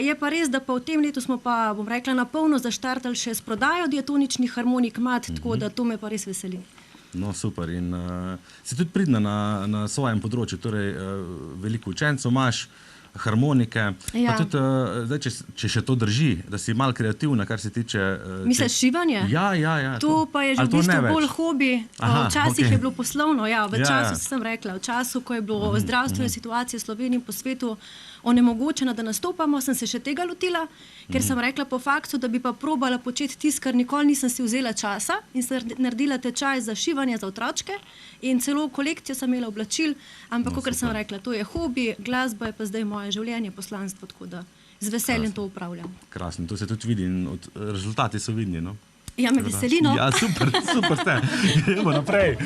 Je pa res, da pa v tem letu smo pa, bom rekla, na polno zaštartali še s prodajo diatoničnih harmonik mat, tako da to me pa res veseli. No, super. In si tudi pridna na svojem področju, torej veliko učencev imaš, harmonike, pa tudi, zdaj, če še to drži, da si malo kreativna, kar se tiče... Misliš šivanje? Ja. To pa je že v bistvu bolj hobi. Včasih je bilo poslovno, v času sem rekla, v času, ko je bilo zdravstvene situacije v Sloveniji po svetu onemogočena, da nastopamo, sem se še tega lotila, ker sem rekla po faktu, da bi pa probala početi tisto, kar nikoli nisem si vzela časa in sem naredila tečaj za šivanje za otročke in celo kolekcijo sem imela oblačil, ampak kot sem rekla, to je hobi, glasba je pa zdaj moje življenje, poslanstvo, tako da z veseljem to upravljam. Krasno, to se tudi vidi in rezultati so vidni, no? Ja, me veseli, no? Ja, super ste. Gremo naprej.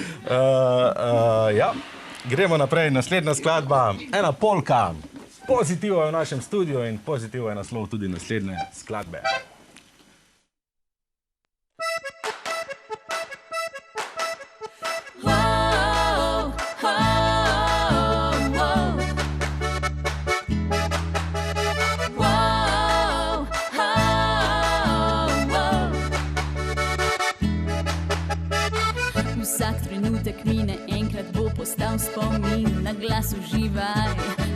Gremo naprej, naslednja skladba, ena polka. Pozitivo je v našem studiu in pozitivo je naslov tudi naslednje skladbe. Vsak trenutek mine, enkrat bo postal spomin, na glas uživaj,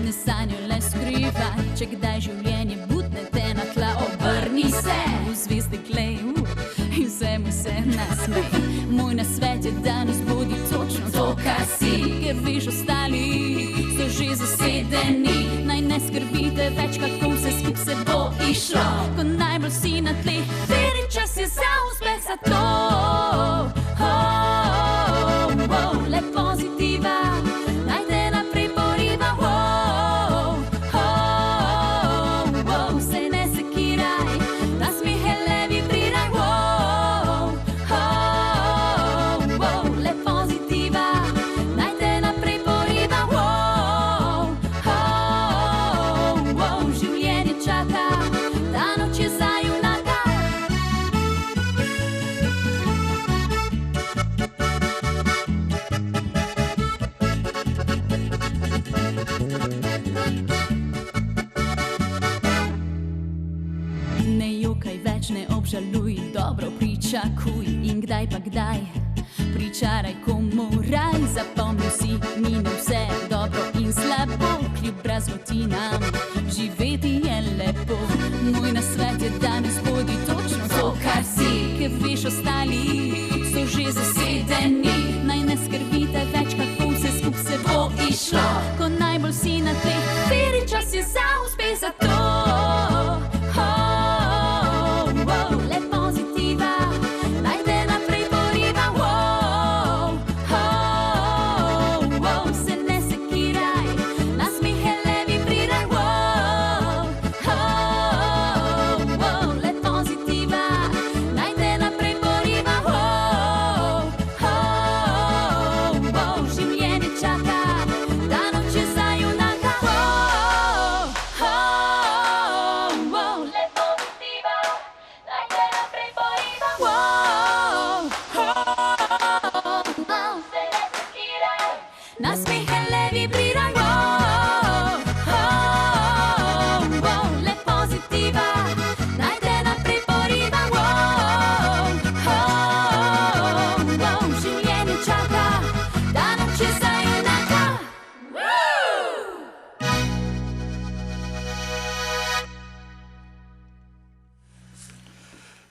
ne sanjo le skrivaj, če kdaj življenje butne te na tla, obrni se v zvezdi klej in vsemu se nasmej. Moj nasvet je, da nas bodi točno to, kar si, ker veš, ostali so že zasedeni, naj ne skrbite več, kako vse skup se bo išlo, ko najbolj si na tleh, veri čas je za uspeh, za to. Le pozitiva, naj te naprej poriva, se ne sekiraj, nasmehe le vibriraj, le pozitiva, naj te naprej poriva, življenje čaka, ta noč je za junaka. Ne obžaluj, dobro pričakuj in kdaj pa kdaj pričaraj komu raj, zapomni si, mine vse dobro in slabo, kljub brazgotinam živeti je lepo. Moj nasvet je, danes bodi točno to, kar si, ker veš, ostali so že zasedeni, naj ne skrbite več, kako vse skup se bo išlo, ko najbolj si na tleh, veri čas je za uspeh, za to. Le pozitiva, naj te naprej poriva, se ne sekiraj, nasmehe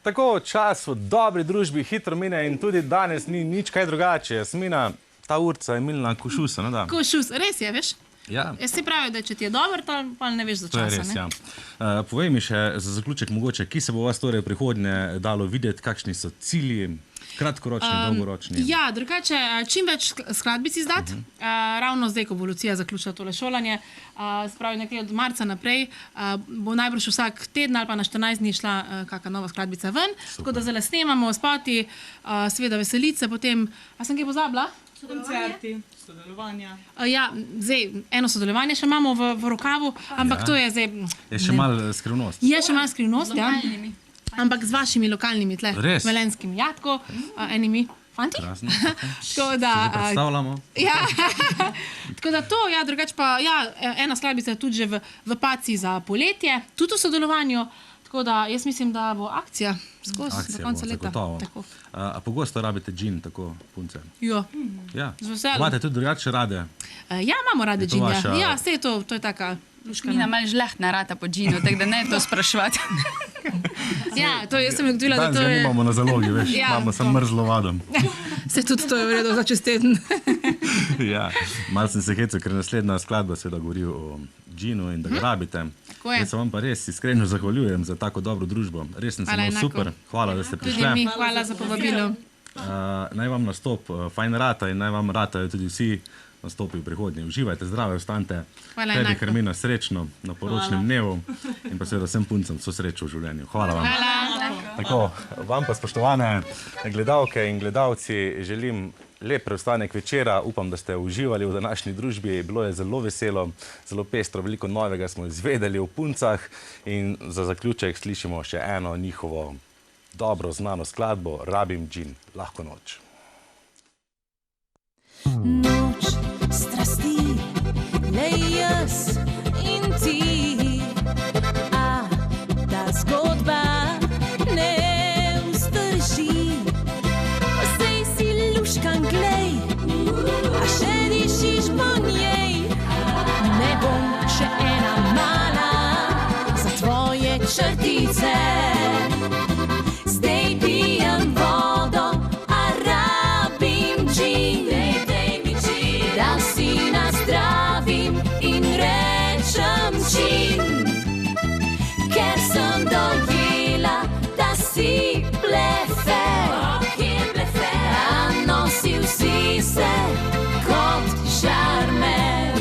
tako čas v dobri družbi hitro mine in tudi danes ni nič kaj drugače. Jasmina, ta urca je milna košusa, ne da? Košus, res je, veš? Ja. Jaz si pravi, da če ti je dobro, pa ne veš za To je časa. res, Ne? ja. Povej mi še za zaključek mogoče, kje se bo vas torej v prihodnje dalo videti, kakšni so cilji, kratkoročni, dolgoročni? Ja, drugače, čim več skladbic izdati. Ravno zdaj, ko bo Lucija zaključila tole šolanje, spravi nekje od marca naprej, bo najbrž vsak teden ali pa na 14 dni šla kakšna nova skladbica ven. Tako da zdaj snemamo spoti, seveda veselice, potem, a sem kaj pozabila? Koncerti, sodelovanja. Ja, zdaj eno sodelovanje še imamo v rokavu, ampak to je zdaj... Je še malo skrivnost. Je še malo skrivnost, ja. Ampak z vašimi lokalnimi tle, Res? velenskimi, ja, tako enimi fanti. Krasno. Tako da, Predstavljamo. ja, tako da to, ja, drugače pa, ja, ena skladbica je tudi že v paci za poletje, tudi v sodelovanju, tako da jaz mislim, da bo akcija skozi do Akcija konca bo, leta. zagotovo. Tako. A pogosto rabite džin, tako punce? Jo. Ja. Z veseljem. Imate tudi drugače rade? Ja, imamo rade to džinja. vaša- Ja, saj to je taka luška. Mina malo žlehtna rata po džinu, tako da ne to spraševati. Ja, to jaz sem ugotovila, da Danes to ga je... nimamo na zalogi, veš, Ja, imamo samo mrzlo vado. Se tudi to je v redu za čez teden. Ja, malo sem se hecel, ker naslednja skladba seveda govori o džinu in da ga rabite. Tako je. Jaz se vam pa res iskreno zahvaljujem za tako dobro družbo. Res sem se Hvala, imel enako. super. Hvala, da ste Tudi prišli. mi, hvala za povabilo. Naj vam nastop fajn rata in naj vam ratajo tudi vsi nastopi v prihodnje. Uživajte, zdrave, ostanite. Hvala, Tebi, enako. Hermina, srečno na poročnem dnevu in pa seveda vsem puncem vso srečo v življenju. Hvala vam. Hvala. Tako, vam pa spoštovane gledalke in gledalci želim lep preostanek večera. Upam, da ste uživali v današnji družbi. Bilo je zelo veselo, zelo pestro, veliko novega smo izvedeli o puncah in za zaključek slišimo še eno njihovo dobro znano skladbo Rabim džin, lahko noč. Noč strasti, le jaz in ti, a ta zgodba ne vzdrži. Zdaj si luškan, glej, a še dišiš po njej. Ne bom še ena mala za tvoje črtice. Zdaj pijem vodo, a rabim džin. Da si nazdravim in rečem džin, ker sem dojela, da si blefer, a nosil si se kot šarmer.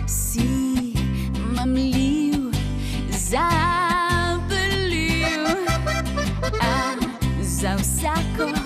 Si mamljiv, zapeljiv, a za vsako